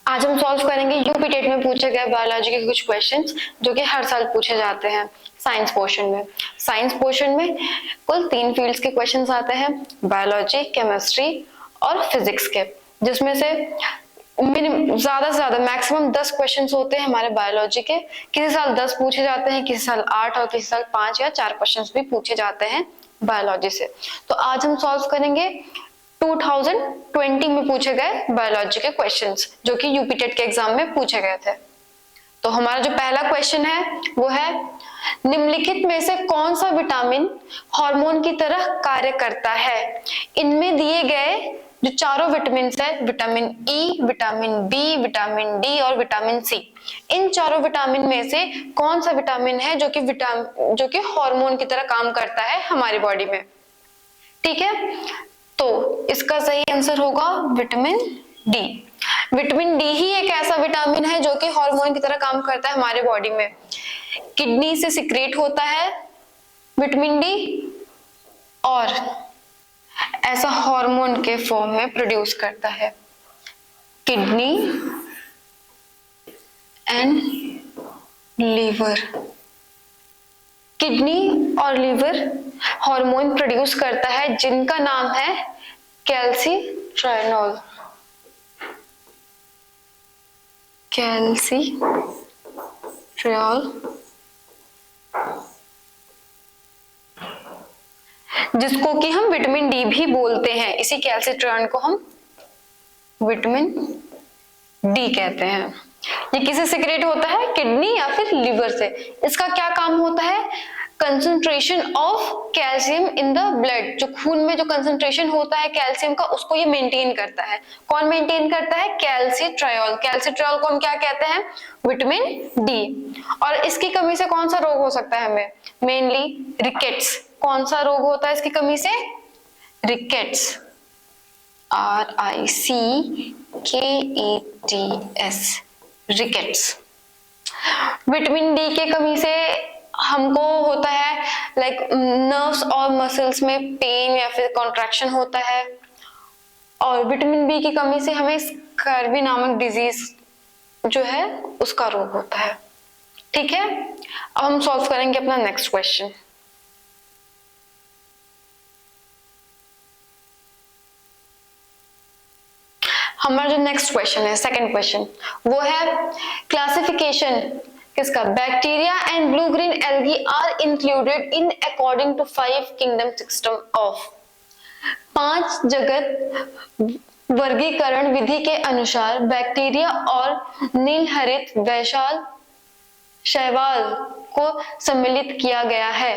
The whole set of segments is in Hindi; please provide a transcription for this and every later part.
आज हम सॉल्व करेंगे यूपी टेट में पूछे गए बायोलॉजी के कुछ क्वेश्चंस जो कि हर साल पूछे जाते हैं साइंस पोर्शन में। साइंस पोर्शन में कुल 3 फील्ड्स के क्वेश्चंस आते हैं, बायोलॉजी, केमिस्ट्री और फिजिक्स के, जिसमें से ज्यादा से ज्यादा मैक्सिमम 10 क्वेश्चंस होते हैं हमारे बायोलॉजी के। किसी साल 10 पूछे जाते हैं, किसी साल 8 और किसी साल 5 या 4 क्वेश्चंस भी पूछे जाते हैं बायोलॉजी से। तो आज हम सॉल्व करेंगे 2020 में पूछे गए बायोलॉजी के क्वेश्चंस जो कि यूपी टेट के एग्जाम में पूछे गए थे। तो हमारा जो पहला क्वेश्चन है वो है, निम्नलिखित में से कौन सा विटामिन हार्मोन की तरह कार्य करता है? इनमें दिए गए जो चारों विटामिन है, vitamin E, vitamin B, vitamin D और विटामिन सी, इन चारों विटामिन में से कौन सा विटामिन है जो कि हार्मोन की तरह काम करता है हमारी बॉडी में? ठीक है, तो इसका सही आंसर होगा विटामिन डी। विटामिन डी ही एक ऐसा विटामिन है जो कि हार्मोन की तरह काम करता है हमारे बॉडी में। किडनी से सिक्रेट होता है विटामिन डी और ऐसा हार्मोन के फॉर्म में प्रोड्यूस करता है। किडनी एंड लीवर, किडनी और लीवर हार्मोन प्रोड्यूस करता है जिनका नाम है कैल्सिट्रियोल। कैल्सिट्रियोल, जिसको कि हम विटामिन डी भी बोलते हैं। इसी कैल्सिट्रियोल को हम विटामिन डी कहते हैं। ये किससे सिक्रेट होता है? किडनी या फिर लीवर से। इसका क्या काम होता है? Concentration of calcium in the blood, जो खून में जो कंसंट्रेशन होता है कैल्शियम का, उसको ये मेंटेन करता है। कौन मेंटेन करता है? कैल्सिट्रियोल। कैल्सिट्रियोल को हम क्या कहते हैं? Vitamin D. और इसकी कमी से कौन सा रोग हो सकता है हमें? Mainly rickets. कौन सा रोग होता है इसकी कमी से? Rickets, RICKETS, rickets. Vitamin D के कमी से हमको होता है लाइक नर्व्स और मसल्स में पेन या फिर कॉन्ट्रैक्शन होता है। और विटामिन बी की कमी से हमें स्कर्वी नामक डिजीज जो है उसका रोग होता है। ठीक है, अब हम सॉल्व करेंगे अपना नेक्स्ट क्वेश्चन। हमारा जो नेक्स्ट क्वेश्चन है, सेकंड क्वेश्चन, वो है क्लासिफिकेशन किसका? Bacteria and blue green algae are included in according to 5 kingdom system of. 5 जगत वर्गीकरण विधि के अनुसार बैक्टीरिया और नीलहरित वैशाल शैवाल को सम्मिलित किया गया है।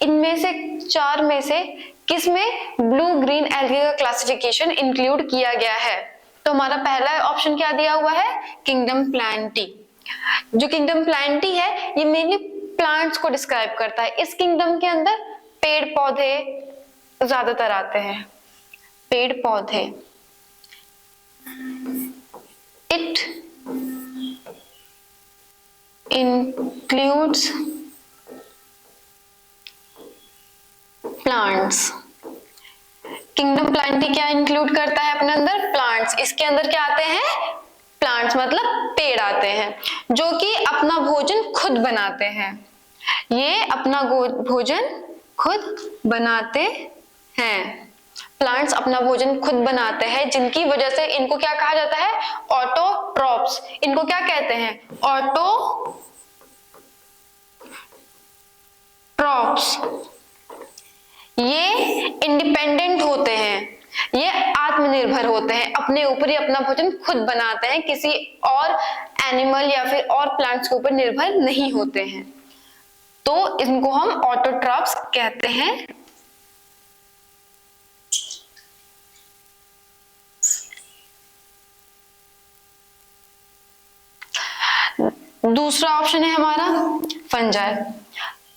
इनमें से 4 में से किसमें ब्लू ग्रीन एल्गी का क्लासिफिकेशन इंक्लूड किया गया है? तो हमारा पहला ऑप्शन क्या दिया हुआ है? Kingdom Plantae. जो किंगडम प्लांटी है ये मेनली प्लांट्स को डिस्क्राइब करता है। इस किंगडम के अंदर पेड़ पौधे ज्यादातर आते हैं, पेड़ पौधे। It includes plants. Kingdom Plantae क्या इंक्लूड करता है अपने अंदर? प्लांट्स। इसके अंदर क्या आते हैं? प्लांट्स मतलब पेड़ आते हैं जो कि अपना भोजन खुद बनाते हैं। ये अपना भोजन खुद बनाते हैं। प्लांट्स अपना भोजन खुद बनाते हैं, जिनकी वजह से इनको क्या कहा जाता है? ऑटोट्रॉप्स। इनको क्या कहते हैं? ऑटोट्रॉप्स। ये इंडिपेंडेंट होते हैं, ये आत्मनिर्भर होते हैं, अपने ऊपर ही अपना भोजन खुद बनाते हैं, किसी और एनिमल या फिर और प्लांट्स के ऊपर निर्भर नहीं होते हैं। तो इनको हम ऑटोट्रॉप्स कहते हैं। दूसरा ऑप्शन है हमारा फंजाई।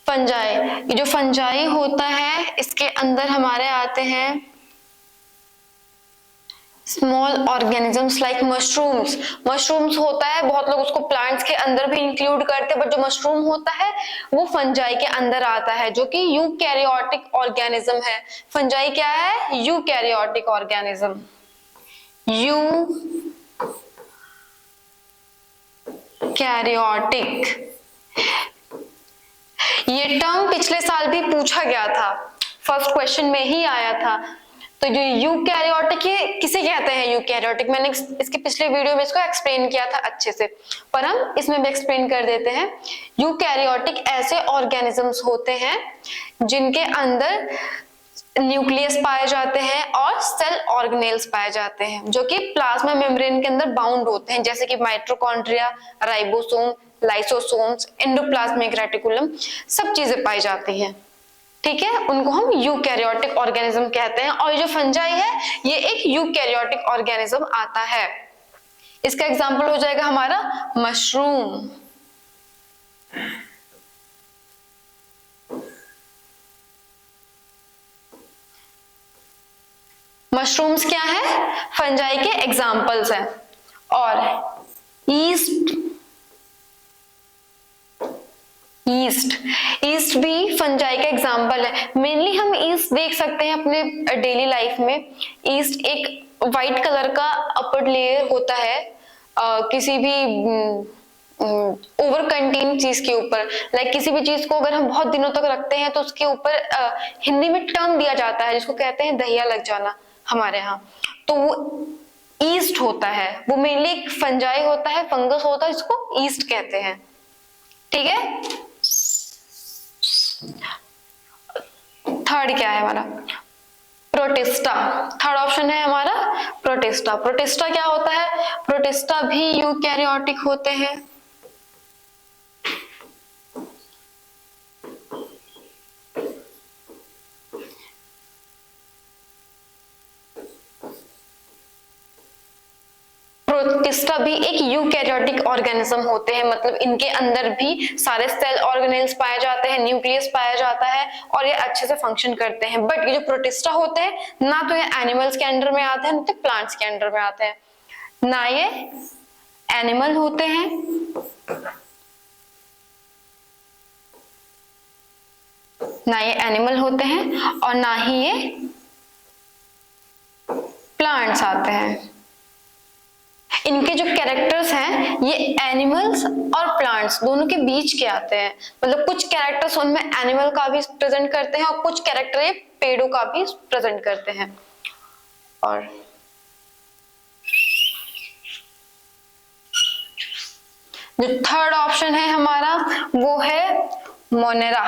फंजाई, ये जो फंजाई होता है इसके अंदर हमारे आते हैं small organisms like mushrooms. Mushrooms होता है, बहुत लोग उसको प्लांट्स के अंदर भी इंक्लूड करते हैं, बट जो मशरूम होता है वो फंजाई के अंदर आता है, जो कि यूकैरियोटिक ऑर्गेनिज्म है। फंजाई क्या है? Eukaryotic organism. यूकैरियोटिक, ये टर्म पिछले साल भी पूछा गया था, फर्स्ट क्वेश्चन में ही आया था। तो जो यूकैरियोटिक, ये किसे कहते हैं यूकैरियोटिक, मैंने इसके पिछले वीडियो में इसको एक्सप्लेन किया था अच्छे से, पर हम इसमें भी एक्सप्लेन कर देते हैं। यूकैरियोटिक ऐसे ऑर्गेनिजम्स होते हैं जिनके अंदर न्यूक्लियस पाए जाते हैं और सेल ऑर्गेनेल्स पाए जाते हैं, जो कि प्लाज्मा मेम्ब्रेन के अंदर बाउंड होते हैं, जैसे कि mitochondria, ribosome, lysosomes, endoplasmic reticulum, सब चीजें पाई जाती हैं। ठीक है, उनको हम यूकैरियोटिक ऑर्गेनिज्म कहते हैं। और ये जो फंजाई है, ये एक यूकैरियोटिक ऑर्गेनिज्म आता है। इसका एग्जांपल हो जाएगा हमारा मशरूम। मशरूम्स क्या है, फंजाई के एग्जाम्पल्स हैं। और ईस्ट भी फंजाई का एग्जाम्पल है। मेनली हम ईस्ट देख सकते हैं अपने डेली लाइफ में। ईस्ट एक वाइट कलर का अपर लेयर होता है किसी भी ओवर कंटेन चीज के ऊपर। लाइक किसी भी चीज को अगर हम बहुत दिनों तक रखते हैं तो उसके ऊपर हिंदी में टर्म दिया जाता है जिसको कहते हैं दहिया लग जाना हमारे यहाँ, तो वो ईस्ट होता है। वो मेनली एक फंजाई होता है, फंगस होता है, इसको ईस्ट कहते हैं। ठीक है, थर्ड क्या है हमारा, प्रोटिस्टा। थर्ड ऑप्शन है हमारा प्रोटिस्टा। प्रोटिस्टा क्या होता है, प्रोटिस्टा भी यूकैरियोटिक होते हैं। प्रोटिस्टा भी एक यूकैरियोटिक ऑर्गेनिज्म होते हैं, मतलब इनके अंदर भी सारे सेल ऑर्गेनेल्स पाए जाते हैं, न्यूक्लियस पाया जाता है और ये अच्छे से फंक्शन करते हैं। बट ये जो प्रोटिस्टा होते हैं ना तो ये एनिमल्स के अंडर में आते हैं ना तो प्लांट्स के अंडर में आते हैं। ना ये एनिमल होते हैं और ना ही ये प्लांट्स आते हैं। इनके जो कैरेक्टर्स हैं ये एनिमल्स और प्लांट्स दोनों के बीच के आते हैं। मतलब कुछ कैरेक्टर्स उनमें एनिमल का भी प्रेजेंट करते हैं और कुछ कैरेक्टर ये पेड़ों का भी प्रेजेंट करते हैं। और जो थर्ड ऑप्शन है हमारा वो है मोनेरा।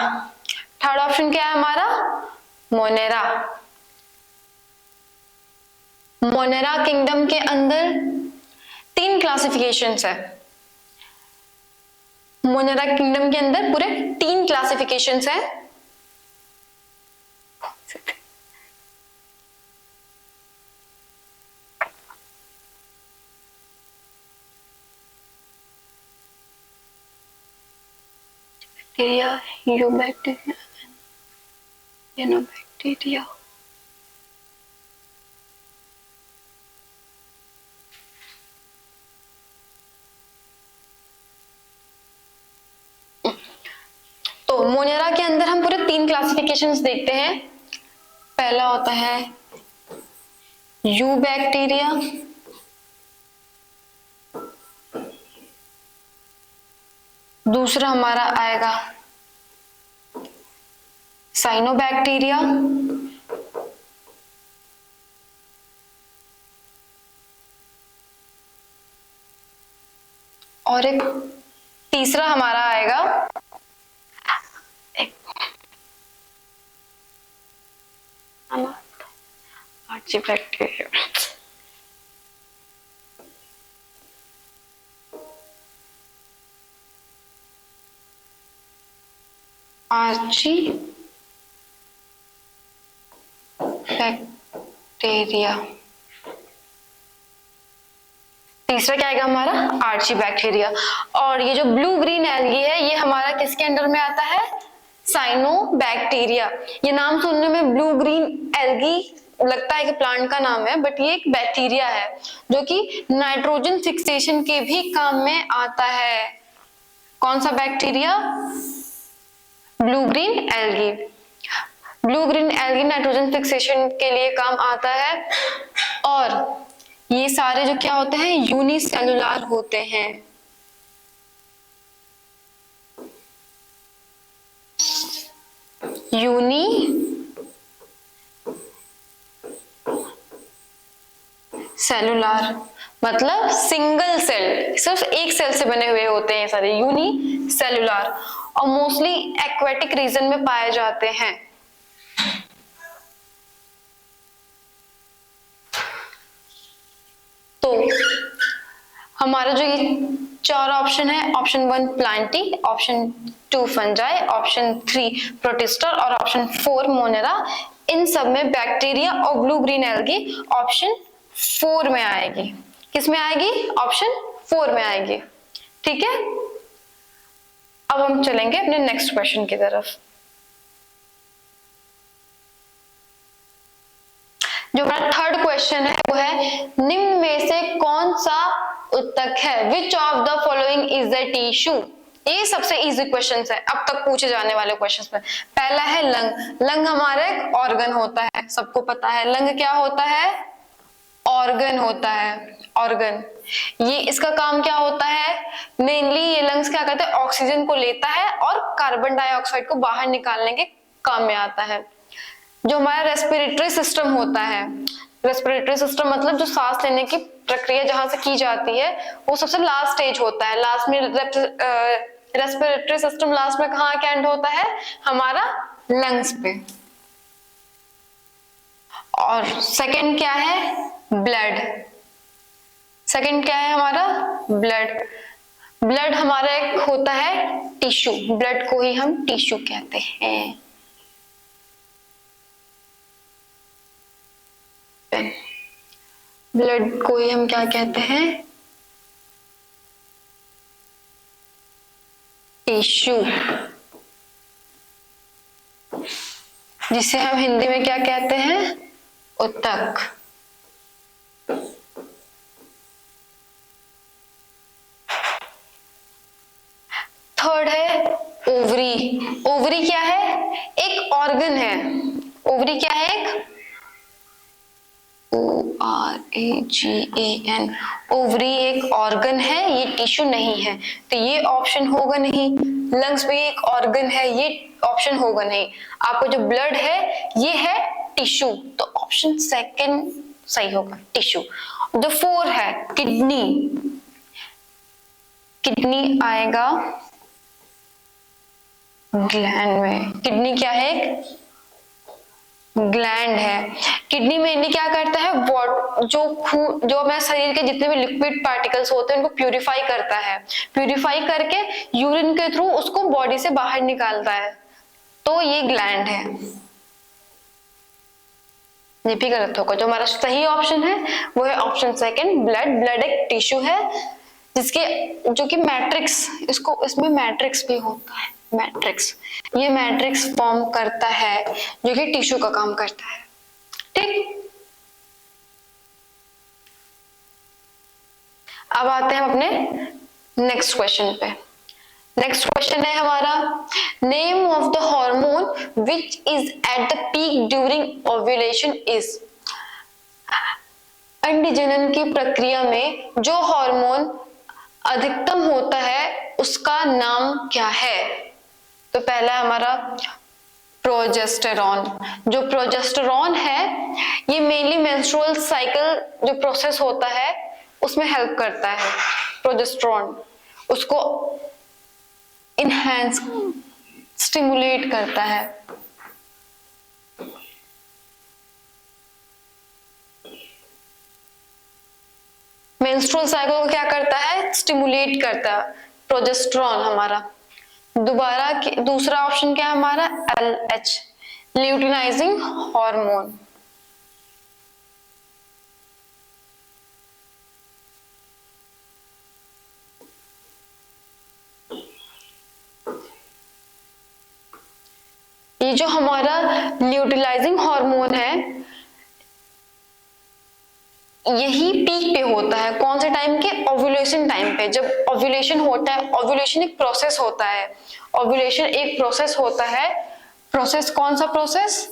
थर्ड ऑप्शन क्या है हमारा, मोनेरा। मोनेरा किंगडम के अंदर 3 क्लासिफिकेशंस है। मोनेरा किंगडम के अंदर पूरे 3 क्लासिफिकेशंस है। Bacteria, eubacteria, सियानोबैक्टीरिया। तो मोनेरा के अंदर हम पूरे 3 क्लासिफिकेशंस देखते हैं। पहला होता है यूबैक्टीरिया, दूसरा हमारा आएगा साइनोबैक्टीरिया, और एक तीसरा हमारा आएगा आर्चीबैक्टीरिया। आर्चीबैक्टीरिया, तीसरा क्या आएगा हमारा आर्चीबैक्टीरिया। और ये जो ब्लू ग्रीन एल्गी है ये हमारा किसके अंडर में आता है, साइनोबैक्टीरिया। ये नाम सुनने में ब्लू ग्रीन एल्गी लगता है कि प्लांट का नाम है, बट ये एक बैक्टीरिया है जो कि नाइट्रोजन फिक्सेशन के भी काम में आता है। कौन सा bacteria, blue green algae. Blue green algae nitrogen fixation के लिए काम आता है। और ये सारे जो क्या होते हैं यूनिसेलुलर होते हैं। यूनी सेलुलर मतलब सिंगल सेल, सिर्फ एक सेल से बने हुए होते हैं सारे, यूनी सेलुलर, और मोस्टली एक्वेटिक रीजन में पाए जाते हैं। तो हमारा जो ये 4 ऑप्शन है, option 1 Plantae, option 2 fungi, option 3 protista और ऑप्शन 4 मोनेरा, इन सब में बैक्टीरिया और ब्लू ग्रीन एल्गी ऑप्शन 4 में आएगी। किस में आएगी? ऑप्शन 4 में आएगी। ठीक है, अब हम चलेंगे अपने नेक्स्ट क्वेश्चन की तरफ। जो हमारा थर्ड क्वेश्चन है वो है, निम्न में से कौन सा उत्तक है? Which of the following is the tissue? ये सबसे इजी क्वेश्चन है अब तक पूछे जाने वाले क्वेश्चंस में। पहला है लंग। लंग हमारा एक ऑर्गन होता है, सबको पता है लंग क्या होता है? ऑर्गन होता है, ऑर्गन। ये इसका काम क्या होता है? मेनली ये लंग्स क्या करते हैं? ऑक्सीजन को लेता है और कार्बन डाइऑक्साइड को बाहर निकालने के काम में आता है। जो हमारा रेस्पिरेटरी सिस्टम होता है, रेस्पिरेटरी सिस्टम मतलब जो सांस लेने की प्रक्रिया जहां से की जाती है, वो सबसे लास्ट स्टेज होता है। लास्ट में रेस्पिरेटरी सिस्टम लास्ट में कहाँ एंड होता है? हमारा लंग्स पे। और सेकंड क्या है? ब्लड। सेकंड क्या है हमारा? ब्लड। ब्लड हमारा एक होता है टिश्यू, ब्लड को ही हम टिश्यू कहते हैं। ब्लड को ही हम क्या कहते हैं? टिश्यू, जिसे हम हिंदी में क्या कहते हैं? उत्तक। थर्ड है ओवरी। ओवरी क्या है? एक ऑर्गन है। ओवरी क्या है? एक ORAGAN, ओवरी एक ऑर्गन है, ये टिश्यू नहीं है, तो ये ऑप्शन होगा नहीं। लंग्स भी एक ऑर्गन है, ये ऑप्शन होगा नहीं। आपको जो ब्लड है ये है टिश्यू, तो ऑप्शन सेकंड सही होगा, टिश्यू। जो 4 है किडनी। किडनी आएगा ग्लैंड में। किडनी क्या है? ग्लैंड है। किडनी मेनली क्या करता है? जो हमारे शरीर के जितने भी लिक्विड पार्टिकल्स होते हैं उनको प्यूरिफाई करता है। प्यूरिफाई करके यूरिन के थ्रू उसको बॉडी से बाहर निकालता है, तो ये ग्लैंड है। ये भी गलत होगा। जो हमारा सही ऑप्शन है वो है ऑप्शन सेकंड, ब्लड। ब्लड एक टिश्यू है जिसके जो कि मैट्रिक्स, इसमें मैट्रिक्स भी होता है, मैट्रिक्स। ये मैट्रिक्स फॉर्म करता है जो कि टिश्यू का काम करता है। ठीक, अब आते हैं अपने नेक्स्ट क्वेश्चन पे। नेक्स्ट क्वेश्चन है हमारा, name of the hormone which is at the peak during ovulation is. अंडजनन की प्रक्रिया में जो हार्मोन अधिकतम होता है उसका नाम क्या है? तो पहला हमारा प्रोजेस्टेरॉन। जो प्रोजेस्टेरॉन है ये मेनली मेंस्ट्रुअल साइकिल जो प्रोसेस होता है उसमें हेल्प करता है। प्रोजेस्टेरॉन उसको इनहैंस, स्टिमुलेट करता है। मेंस्ट्रुअल साइकिल को क्या करता है? स्टिमुलेट करता है प्रोजेस्टेरॉन हमारा। दोबारा दूसरा ऑप्शन क्या है हमारा? LH, luteinizing hormone. ये जो हमारा ल्यूटिलाइजिंग हार्मोन है यही पीक पे होता है। कौन से टाइम के? ओव्यूलेशन टाइम पे। जब ओव्यूलेशन होता है, ओव्यूलेशन एक प्रोसेस होता है, ओव्यूलेशन एक प्रोसेस होता है। प्रोसेस कौन सा प्रोसेस?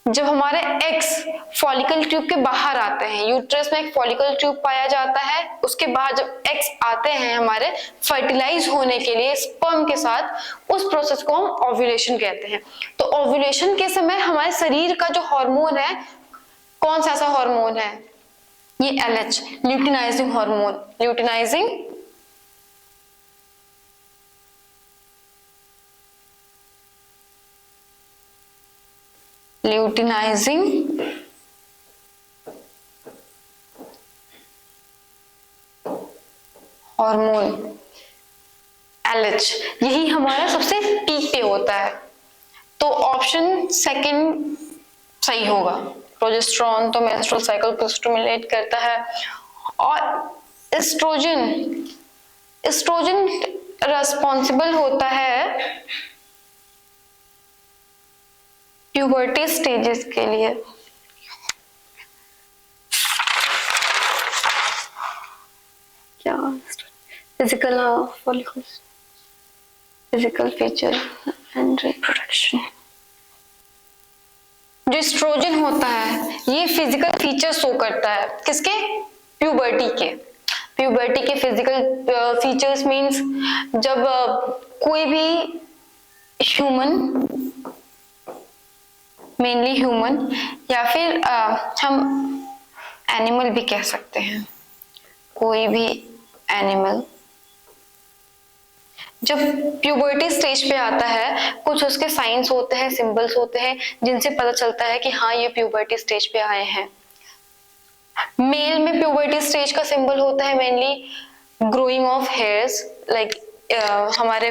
जब हमारे एग्स फॉलिकल ट्यूब के बाहर आते हैं, यूट्रस में एक फॉलिकल ट्यूब पाया जाता है, उसके बाहर जब एग्स आते हैं हमारे फर्टिलाइज होने के लिए स्पर्म के साथ, उस प्रोसेस को हम ओव्यूलेशन कहते हैं। तो ओव्यूलेशन के समय हमारे शरीर का जो हार्मोन है, कौन सा हार्मोन है? ये LH, luteinizing hormone, luteinizing hormone LH, यही हमारा सबसे पीक पे होता है। तो ऑप्शन सेकंड सही होगा। प्रोजेस्टेरॉन तो मेंस्ट्रुअल साइकिल को स्टिमुलेट करता है, और एस्ट्रोजन रिस्पॉन्सिबल होता है प्यूबर्टी स्टेजेस के लिए। क्या physical follicles, physical feature and reproduction. जो एस्ट्रोजन होता है ये फिजिकल फीचर शो करता है, किसके? प्यूबर्टी के। प्यूबर्टी के फिजिकल फीचर्स मींस जब कोई भी ह्यूमन, मेनली ह्यूमन, या फिर हम एनिमल भी कह सकते हैं, कोई भी एनिमल जब प्यूबर्टी स्टेज पे आता है, कुछ उसके साइंस होते हैं, सिंबल्स होते हैं, जिनसे पता चलता है कि हाँ ये प्यूबर्टी स्टेज पे आए हैं। मेल में प्यूबर्टी स्टेज का सिंबल होता है mainly growing of hairs, like हमारे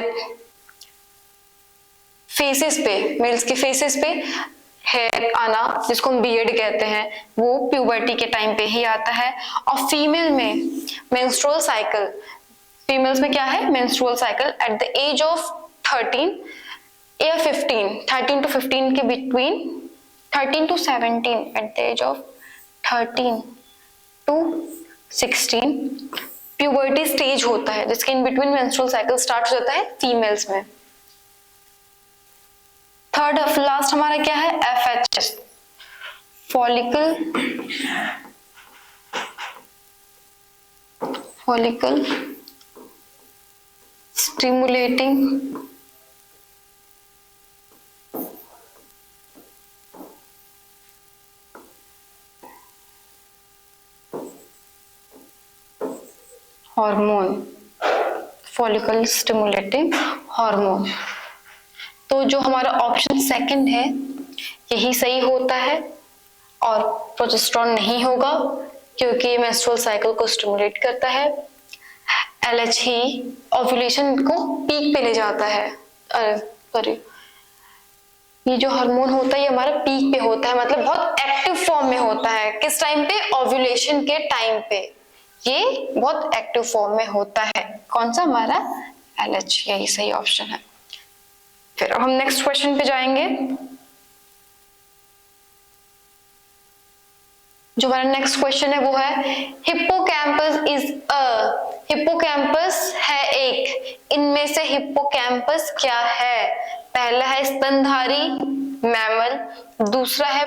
फेसेस पे, मेल्स के फेसेस पे हेयर आना, जिसको हम बियर्ड कहते हैं, वो प्यूबर्टी के टाइम पे ही आता है। और फीमेल में मेंस्ट्रुअल साइकिल, फीमेल्स में क्या है? Menstrual cycle at the age of 13 या 15, 13 to 15 के between, 13 to 17, at the age of 13 to 16 puberty stage होता है, जिसके in between menstrual cycle start हो जाता है फीमेल्स में। थर्ड लास्ट हमारा क्या है? FHS, follicle stimulating hormone, follicle stimulating hormone. तो जो हमारा ऑप्शन सेकंड है यही सही होता है, और प्रोजेस्टेरॉन नहीं होगा क्योंकि ये मेंस्ट्रुअल साइकिल को स्टिमुलेट करता है। LH ही ओव्यूलेशन को पीक पे ले जाता है। सॉरी, ये जो हार्मोन होता है ये हमारा पीक पे होता है, मतलब बहुत एक्टिव फॉर्म में होता है। किस टाइम पे? ओव्यूलेशन के टाइम पे ये बहुत एक्टिव फॉर्म में होता है। कौन सा? हमारा LH, यही सही ऑप्शन है। फिर अब हम नेक्स्ट क्वेश्चन पे जाएंगे। जो हमारा नेक्स्ट क्वेश्चन है वो है हिप्पोकैम्पस है एक, इनमें से हिप्पोकैम्पस क्या है? पहला है स्तनधारी मैमल, दूसरा है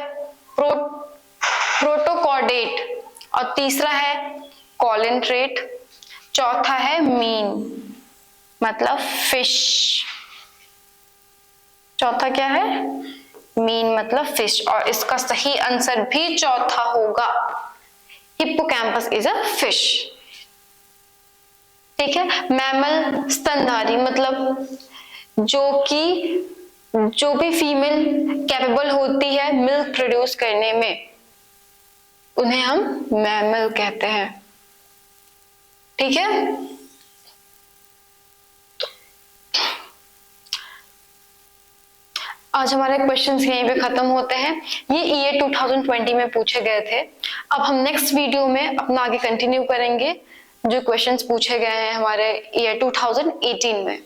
प्रोटोकॉर्डेट, और तीसरा है कॉलिन्ट्रेट, चौथा है मीन, मतलब फिश। चौथा क्या है? मीन मतलब फिश, और इसका सही आंसर भी चौथा होगा। Hippocampus is a fish. ठीक है। मैमल स्तनधारी, मतलब जो भी फीमेल कैपेबल होती है मिल्क प्रोड्यूस करने में, उन्हें हम मैमल कहते हैं। ठीक है। आज हमारे क्वेश्चंस यहीं पे खत्म होते हैं। ये ईयर 2020 में पूछे गए थे। अब हम नेक्स्ट वीडियो में अपना आगे कंटिन्यू करेंगे जो क्वेश्चंस पूछे गए हैं हमारे ईयर 2018 में।